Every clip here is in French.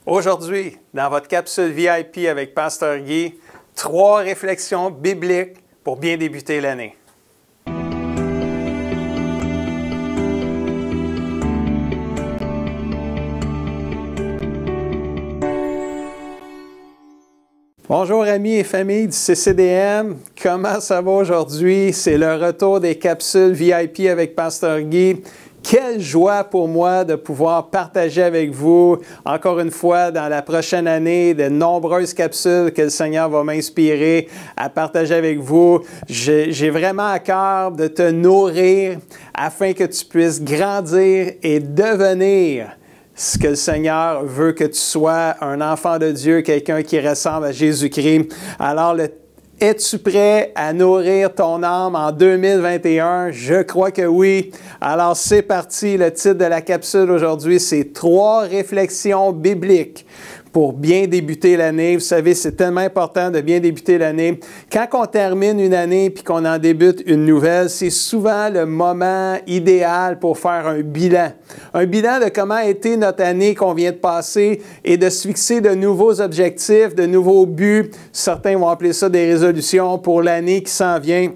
Aujourd'hui, dans votre capsule VIP avec Pasteur Guy, 3 réflexions bibliques pour bien débuter l'année. Bonjour amis et familles du CCDM, comment ça va aujourd'hui? C'est le retour des capsules VIP avec Pasteur Guy. Quelle joie pour moi de pouvoir partager avec vous, encore une fois, dans la prochaine année, de nombreuses capsules que le Seigneur va m'inspirer à partager avec vous. J'ai vraiment à cœur de te nourrir afin que tu puisses grandir et devenir ce que le Seigneur veut que tu sois, un enfant de Dieu, quelqu'un qui ressemble à Jésus-Christ. Alors, es-tu prêt à nourrir ton âme en 2021? Je crois que oui. Alors, c'est parti. Le titre de la capsule aujourd'hui, c'est 3 réflexions bibliques pour bien débuter l'année. Vous savez, c'est tellement important de bien débuter l'année. Quand on termine une année puis qu'on en débute une nouvelle, c'est souvent le moment idéal pour faire un bilan. Un bilan de comment a été notre année qu'on vient de passer et de se fixer de nouveaux objectifs, de nouveaux buts. Certains vont appeler ça des résolutions pour l'année qui s'en vient.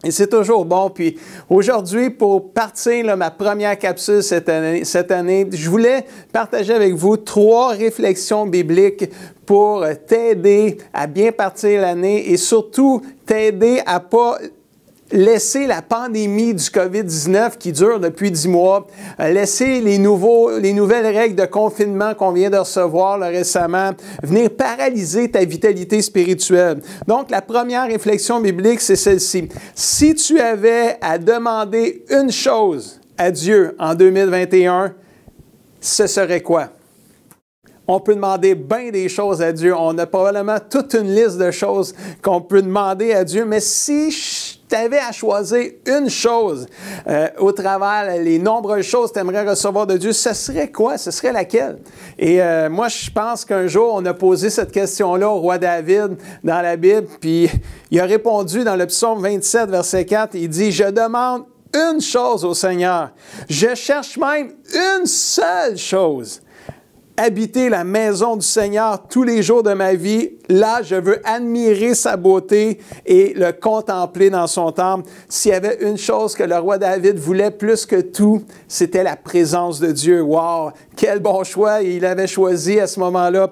Et c'est toujours bon. Puis aujourd'hui, pour partir ma première capsule cette année, je voulais partager avec vous 3 réflexions bibliques pour t'aider à bien partir l'année et surtout t'aider à pas laisser la pandémie du COVID-19 qui dure depuis 10 mois, laisser les nouvelles règles de confinement qu'on vient de recevoir récemment, venir paralyser ta vitalité spirituelle. Donc, la première réflexion biblique, c'est celle-ci. Si tu avais à demander une chose à Dieu en 2021, ce serait quoi? On peut demander bien des choses à Dieu. On a probablement toute une liste de choses qu'on peut demander à Dieu, mais si tu avais à choisir une chose au travers les nombreuses choses que tu aimerais recevoir de Dieu, ce serait quoi? Ce serait laquelle? Et moi, je pense qu'un jour, on a posé cette question-là au roi David dans la Bible, puis il a répondu dans le psaume 27, verset 4, il dit « Je demande une chose au Seigneur. Je cherche même une seule chose. » Habiter la maison du Seigneur tous les jours de ma vie. Là, je veux admirer sa beauté et le contempler dans son temple. S'il y avait une chose que le roi David voulait plus que tout, c'était la présence de Dieu. Wow! Quel bon choix il avait choisi à ce moment-là.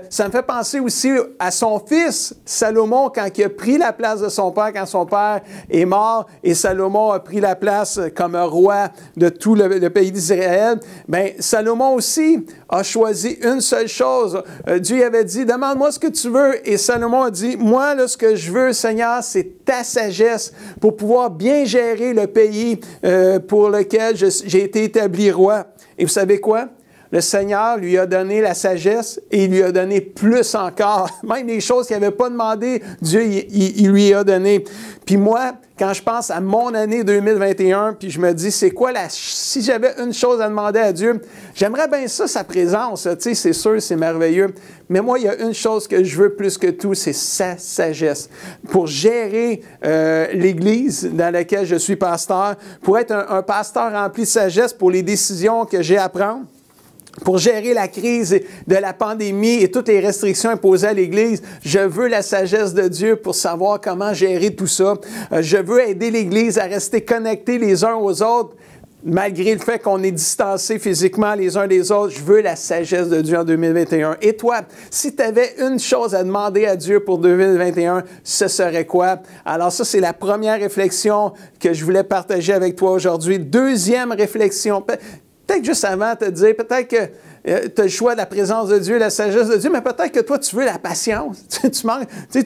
Ça me fait penser aussi à son fils, Salomon, quand il a pris la place de son père, quand son père est mort et Salomon a pris la place comme roi de tout le pays d'Israël. Bien, Salomon aussi a choisi une seule chose. Dieu avait dit, demande-moi ce que tu veux. Et Salomon a dit, moi, là, ce que je veux, Seigneur, c'est ta sagesse pour pouvoir bien gérer le pays pour lequel j'ai été établi roi. Et vous savez quoi? Le Seigneur lui a donné la sagesse et il lui a donné plus encore. Même les choses qu'il n'avait pas demandé, Dieu il lui a donné. Puis moi, quand je pense à mon année 2021, puis je me dis, c'est quoi si j'avais une chose à demander à Dieu, j'aimerais bien ça, sa présence. Tu sais, c'est sûr, c'est merveilleux. Mais moi, il y a une chose que je veux plus que tout, c'est sa sagesse. Pour gérer l'Église dans laquelle je suis pasteur, pour être un pasteur rempli de sagesse pour les décisions que j'ai à prendre, pour gérer la crise de la pandémie et toutes les restrictions imposées à l'Église, je veux la sagesse de Dieu pour savoir comment gérer tout ça. Je veux aider l'Église à rester connectés les uns aux autres, malgré le fait qu'on est distancés physiquement les uns des autres. Je veux la sagesse de Dieu en 2021. Et toi, si tu avais une chose à demander à Dieu pour 2021, ce serait quoi? Alors ça, c'est la première réflexion que je voulais partager avec toi aujourd'hui. Deuxième réflexion, peut-être juste avant te dire, peut-être que tu as le choix de la présence de Dieu, la sagesse de Dieu, mais peut-être que toi, tu veux la patience. Tu manques, tu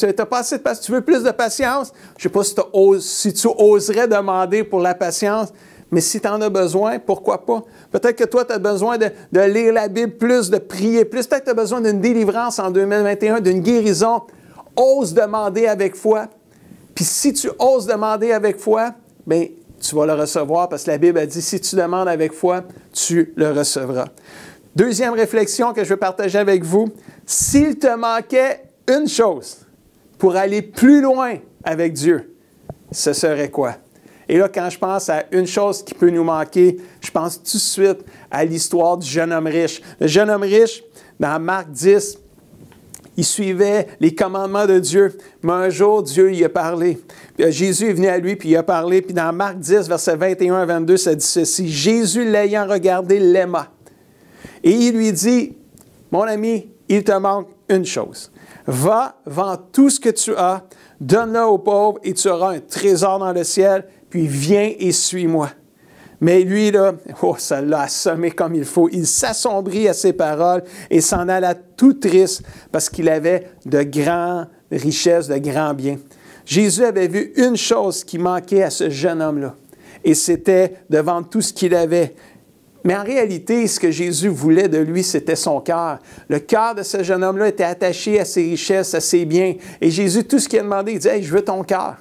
n'as pas assez de patience, tu veux plus de patience. Je ne sais pas si tu oserais demander pour la patience, mais si tu en as besoin, pourquoi pas? Peut-être que toi, tu as besoin de lire la Bible plus, de prier plus. Peut-être que tu as besoin d'une délivrance en 2021, d'une guérison. Ose demander avec foi. Puis si tu oses demander avec foi, bien, tu vas le recevoir parce que la Bible a dit, si tu demandes avec foi, tu le recevras. Deuxième réflexion que je veux partager avec vous, s'il te manquait une chose pour aller plus loin avec Dieu, ce serait quoi? Et là, quand je pense à une chose qui peut nous manquer, je pense tout de suite à l'histoire du jeune homme riche. Le jeune homme riche, dans Marc 10, il suivait les commandements de Dieu, mais un jour, Dieu y a parlé. Puis, Jésus est venu à lui, puis il a parlé. Puis dans Marc 10, versets 21 à 22, ça dit ceci. Jésus, l'ayant regardé, l'aima. Et il lui dit, mon ami, il te manque une chose. Va, vends tout ce que tu as, donne-le aux pauvres et tu auras un trésor dans le ciel, puis viens et suis-moi. Mais lui, là, ça l'a assommé comme il faut. Il s'assombrit à ses paroles et s'en alla tout triste parce qu'il avait de grandes richesses, de grands biens. Jésus avait vu une chose qui manquait à ce jeune homme-là, et c'était de vendre tout ce qu'il avait. Mais en réalité, ce que Jésus voulait de lui, c'était son cœur. Le cœur de ce jeune homme-là était attaché à ses richesses, à ses biens. Et Jésus, tout ce qu'il a demandé, il dit « Hey, je veux ton cœur.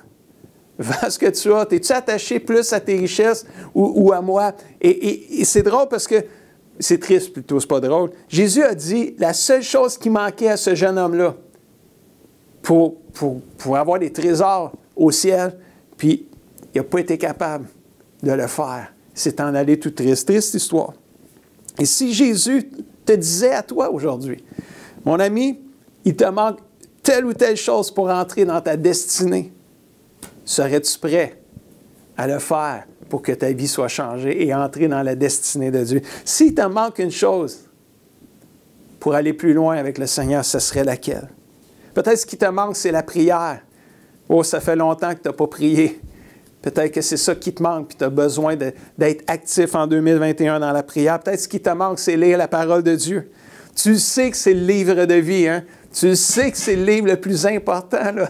Vends ce que tu as. Es-tu attaché plus à tes richesses ou à moi? » Et c'est drôle parce que, c'est triste plutôt, c'est pas drôle. Jésus a dit la seule chose qui manquait à ce jeune homme-là pour avoir des trésors au ciel, puis il n'a pas été capable de le faire. C'est en aller tout triste. Triste histoire. Et si Jésus te disait à toi aujourd'hui, mon ami, il te manque telle ou telle chose pour entrer dans ta destinée, serais-tu prêt à le faire pour que ta vie soit changée et entrer dans la destinée de Dieu? S'il te manque une chose pour aller plus loin avec le Seigneur, ce serait laquelle? Peut-être ce qui te manque, c'est la prière. Oh, ça fait longtemps que tu n'as pas prié. Peut-être que c'est ça qui te manque, puis tu as besoin d'être actif en 2021 dans la prière. Peut-être ce qui te manque, c'est lire la parole de Dieu. Tu sais que c'est le livre de vie, hein? Tu sais que c'est le livre le plus important, là.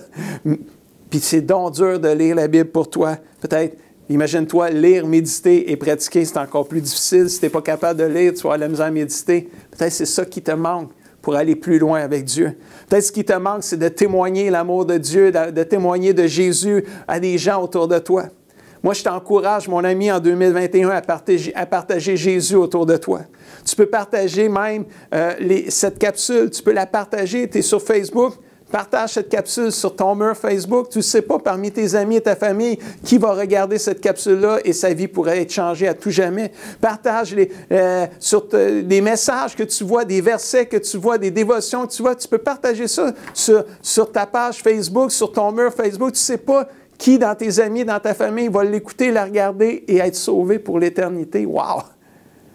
Puis c'est donc dur de lire la Bible pour toi. Peut-être, imagine-toi, lire, méditer et pratiquer, c'est encore plus difficile. Si tu n'es pas capable de lire, tu vas avoir de la misère à méditer. Peut-être c'est ça qui te manque pour aller plus loin avec Dieu. Peut-être ce qui te manque, c'est de témoigner l'amour de Dieu, de témoigner de Jésus à des gens autour de toi. Moi, je t'encourage, mon ami, en 2021, à partager Jésus autour de toi. Tu peux partager même cette capsule, tu peux la partager, tu es sur Facebook, partage cette capsule sur ton mur Facebook. Tu ne sais pas parmi tes amis et ta famille qui va regarder cette capsule-là et sa vie pourrait être changée à tout jamais. Partage des messages que tu vois, des versets que tu vois, des dévotions que tu vois. Tu peux partager ça sur ta page Facebook, sur ton mur Facebook. Tu ne sais pas qui dans tes amis, dans ta famille va l'écouter, la regarder et être sauvé pour l'éternité. Wow!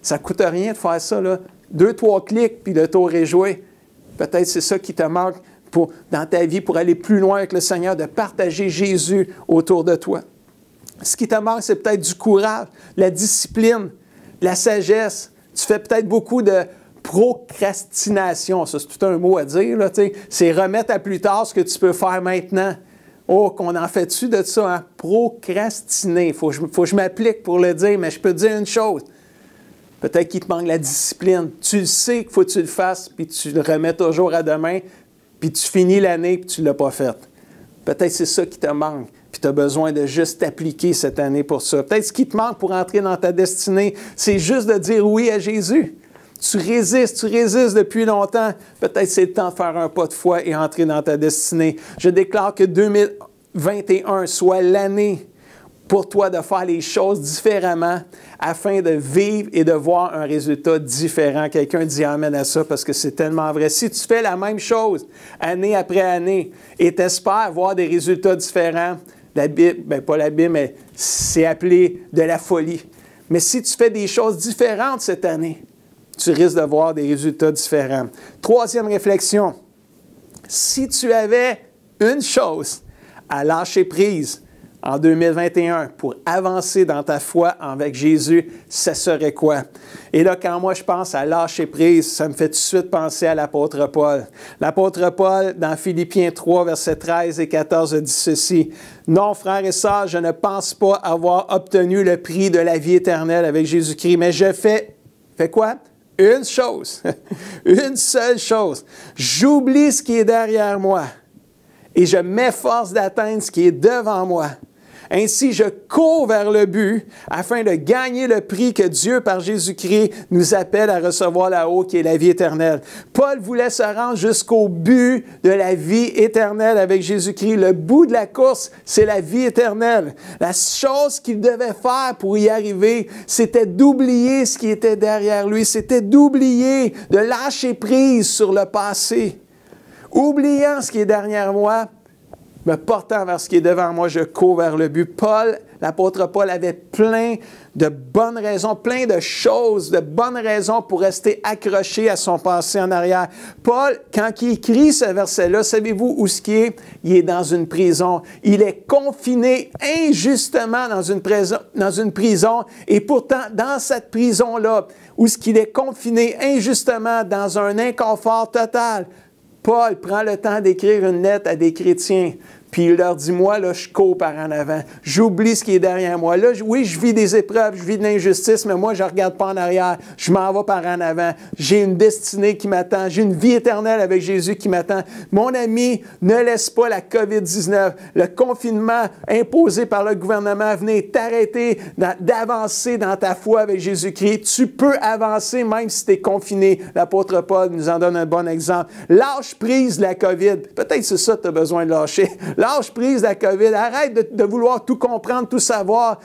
Ça ne coûte rien de faire ça, là. 2-3 clics, puis le tour est joué. Peut-être c'est ça qui te manque dans ta vie pour aller plus loin avec le Seigneur, de partager Jésus autour de toi. Ce qui te manque, c'est peut-être du courage, la discipline, la sagesse. Tu fais peut-être beaucoup de procrastination. Ça, c'est tout un mot à dire, là, tu sais. C'est remettre à plus tard ce que tu peux faire maintenant. Oh, qu'on en fait-tu de ça, hein? Procrastiner. Il faut que je m'applique pour le dire, mais je peux te dire une chose. Peut-être qu'il te manque la discipline. Tu le sais qu'il faut que tu le fasses, puis tu le remets toujours à demain, puis tu finis l'année, puis tu ne l'as pas faite. Peut-être c'est ça qui te manque, puis tu as besoin de juste t'appliquer cette année pour ça. Peut-être ce qui te manque pour entrer dans ta destinée, c'est juste de dire oui à Jésus. Tu résistes depuis longtemps. Peut-être c'est le temps de faire un pas de foi et entrer dans ta destinée. Je déclare que 2021 soit l'année pour toi de faire les choses différemment afin de vivre et de voir un résultat différent. Quelqu'un dit amen à ça parce que c'est tellement vrai. Si tu fais la même chose année après année et t'espères voir des résultats différents, la Bible, bien pas la Bible, mais c'est appelé de la folie. Mais si tu fais des choses différentes cette année, tu risques de voir des résultats différents. Troisième réflexion, si tu avais une chose à lâcher prise en 2021 pour avancer dans ta foi avec Jésus, ça serait quoi? Et là, quand moi je pense à lâcher prise, ça me fait tout de suite penser à l'apôtre Paul. L'apôtre Paul, dans Philippiens 3, versets 13 et 14, dit ceci. « Non, frères et sœurs, je ne pense pas avoir obtenu le prix de la vie éternelle avec Jésus-Christ, mais je fais quoi? Une chose, une seule chose. J'oublie ce qui est derrière moi et je m'efforce d'atteindre ce qui est devant moi. Ainsi, je cours vers le but afin de gagner le prix que Dieu, par Jésus-Christ, nous appelle à recevoir là-haut, qui est la vie éternelle. Paul voulait se rendre jusqu'au but de la vie éternelle avec Jésus-Christ. Le bout de la course, c'est la vie éternelle. La chose qu'il devait faire pour y arriver, c'était d'oublier ce qui était derrière lui. C'était d'oublier, de lâcher prise sur le passé. Oubliant ce qui est derrière moi, me portant vers ce qui est devant moi, je cours vers le but. Paul, l'apôtre Paul, avait plein de bonnes raisons, plein de choses, de bonnes raisons pour rester accroché à son passé en arrière. Paul, quand il écrit ce verset-là, savez-vous où ce qui est? Il est dans une prison. Il est confiné injustement dans une prison. Et pourtant, dans cette prison-là, où ce qu'il est confiné injustement dans un inconfort total, Paul prend le temps d'écrire une lettre à des chrétiens, puis il leur dit, moi, là, je cours par en avant. J'oublie ce qui est derrière moi. Là, oui, je vis des épreuves, je vis de l'injustice, mais moi, je ne regarde pas en arrière. Je m'en vais par en avant. J'ai une destinée qui m'attend. J'ai une vie éternelle avec Jésus qui m'attend. Mon ami, ne laisse pas la COVID-19, le confinement imposé par le gouvernement venir t'arrêter d'avancer dans ta foi avec Jésus-Christ. Tu peux avancer même si tu es confiné. L'apôtre Paul nous en donne un bon exemple. Lâche prise de la COVID. Peut-être c'est ça que tu as besoin de lâcher. Lâche prise de la COVID. Arrête de vouloir tout comprendre, tout savoir.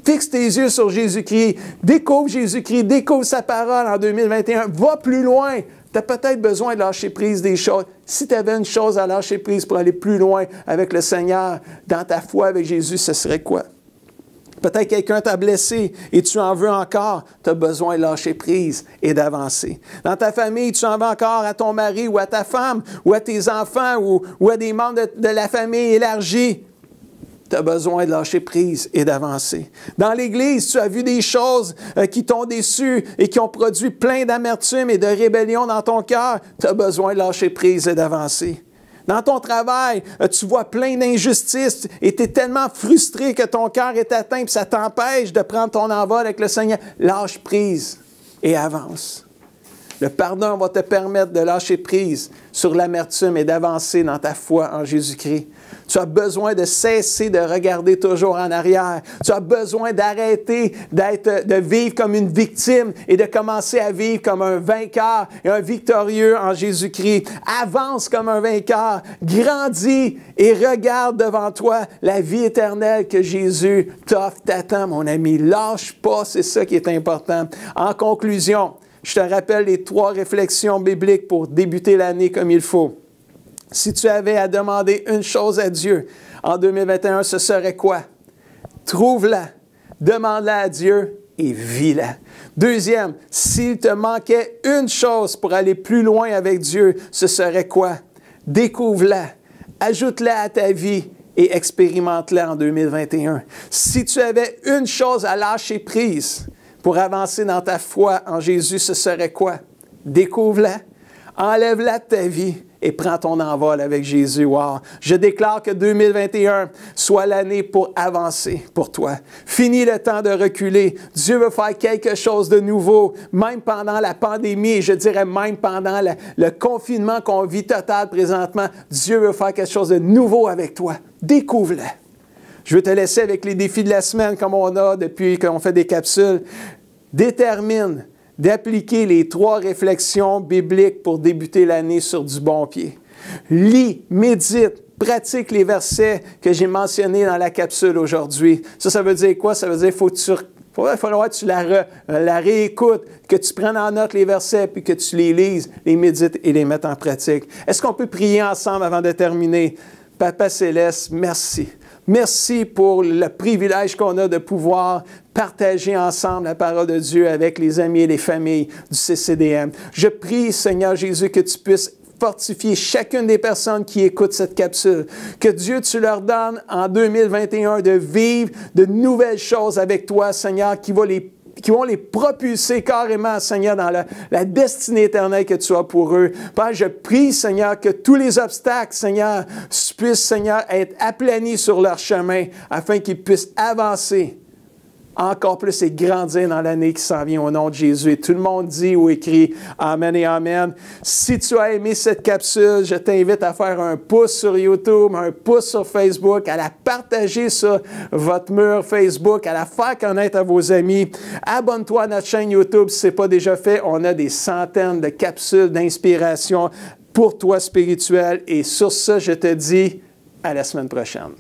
Fixe tes yeux sur Jésus-Christ. Découvre Jésus-Christ. Découvre sa parole en 2021. Va plus loin. Tu as peut-être besoin de lâcher prise des choses. Si tu avais une chose à lâcher prise pour aller plus loin avec le Seigneur, dans ta foi avec Jésus, ce serait quoi? Peut-être quelqu'un t'a blessé et tu en veux encore. Tu as besoin de lâcher prise et d'avancer. Dans ta famille, tu en veux encore à ton mari ou à ta femme ou à tes enfants ou à des membres de la famille élargie. Tu as besoin de lâcher prise et d'avancer. Dans l'Église, tu as vu des choses qui t'ont déçu et qui ont produit plein d'amertume et de rébellion dans ton cœur. Tu as besoin de lâcher prise et d'avancer. Dans ton travail, tu vois plein d'injustices et tu es tellement frustré que ton cœur est atteint et ça t'empêche de prendre ton envol avec le Seigneur. Lâche prise et avance. Le pardon va te permettre de lâcher prise sur l'amertume et d'avancer dans ta foi en Jésus-Christ. Tu as besoin de cesser de regarder toujours en arrière. Tu as besoin d'arrêter de vivre comme une victime et de commencer à vivre comme un vainqueur et un victorieux en Jésus-Christ. Avance comme un vainqueur, grandis et regarde devant toi la vie éternelle que Jésus t'offre, t'attend, mon ami. Lâche pas, c'est ça qui est important. En conclusion, je te rappelle les 3 réflexions bibliques pour débuter l'année comme il faut. Si tu avais à demander une chose à Dieu en 2021, ce serait quoi? Trouve-la, demande-la à Dieu et vis-la. Deuxième, s'il te manquait une chose pour aller plus loin avec Dieu, ce serait quoi? Découvre-la, ajoute-la à ta vie et expérimente-la en 2021. Si tu avais une chose à lâcher prise pour avancer dans ta foi en Jésus, ce serait quoi? Découvre-la, enlève-la de ta vie et prends ton envol avec Jésus. Wow! Je déclare que 2021 soit l'année pour avancer pour toi. Fini le temps de reculer. Dieu veut faire quelque chose de nouveau, même pendant la pandémie, et je dirais même pendant le confinement qu'on vit total présentement. Dieu veut faire quelque chose de nouveau avec toi. Découvre-le. Je veux te laisser avec les défis de la semaine comme on a depuis qu'on fait des capsules. Détermine d'appliquer les 3 réflexions bibliques pour débuter l'année sur du bon pied. Lis, médite, pratique les versets que j'ai mentionnés dans la capsule aujourd'hui. Ça veut dire quoi? Ça veut dire qu'il va falloir que tu la réécoutes, que tu prennes en note les versets, puis que tu les lises, les médites et les mettes en pratique. Est-ce qu'on peut prier ensemble avant de terminer? Papa Céleste, merci. Merci pour le privilège qu'on a de pouvoir partager ensemble la parole de Dieu avec les amis et les familles du CCDM. Je prie, Seigneur Jésus, que tu puisses fortifier chacune des personnes qui écoutent cette capsule. Que Dieu, tu leur donnes en 2021 de vivre de nouvelles choses avec toi, Seigneur, qui vont les propulser carrément, Seigneur, dans la destinée éternelle que tu as pour eux. Père, je prie, Seigneur, que tous les obstacles, Seigneur, puissent, Seigneur, être aplanis sur leur chemin afin qu'ils puissent avancer encore plus et grandir dans l'année qui s'en vient au nom de Jésus. Et tout le monde dit ou écrit Amen et Amen. Si tu as aimé cette capsule, je t'invite à faire un pouce sur YouTube, un pouce sur Facebook, à la partager sur votre mur Facebook, à la faire connaître à vos amis. Abonne-toi à notre chaîne YouTube si ce n'est pas déjà fait. On a des centaines de capsules d'inspiration pour toi spirituel. Et sur ce, je te dis à la semaine prochaine.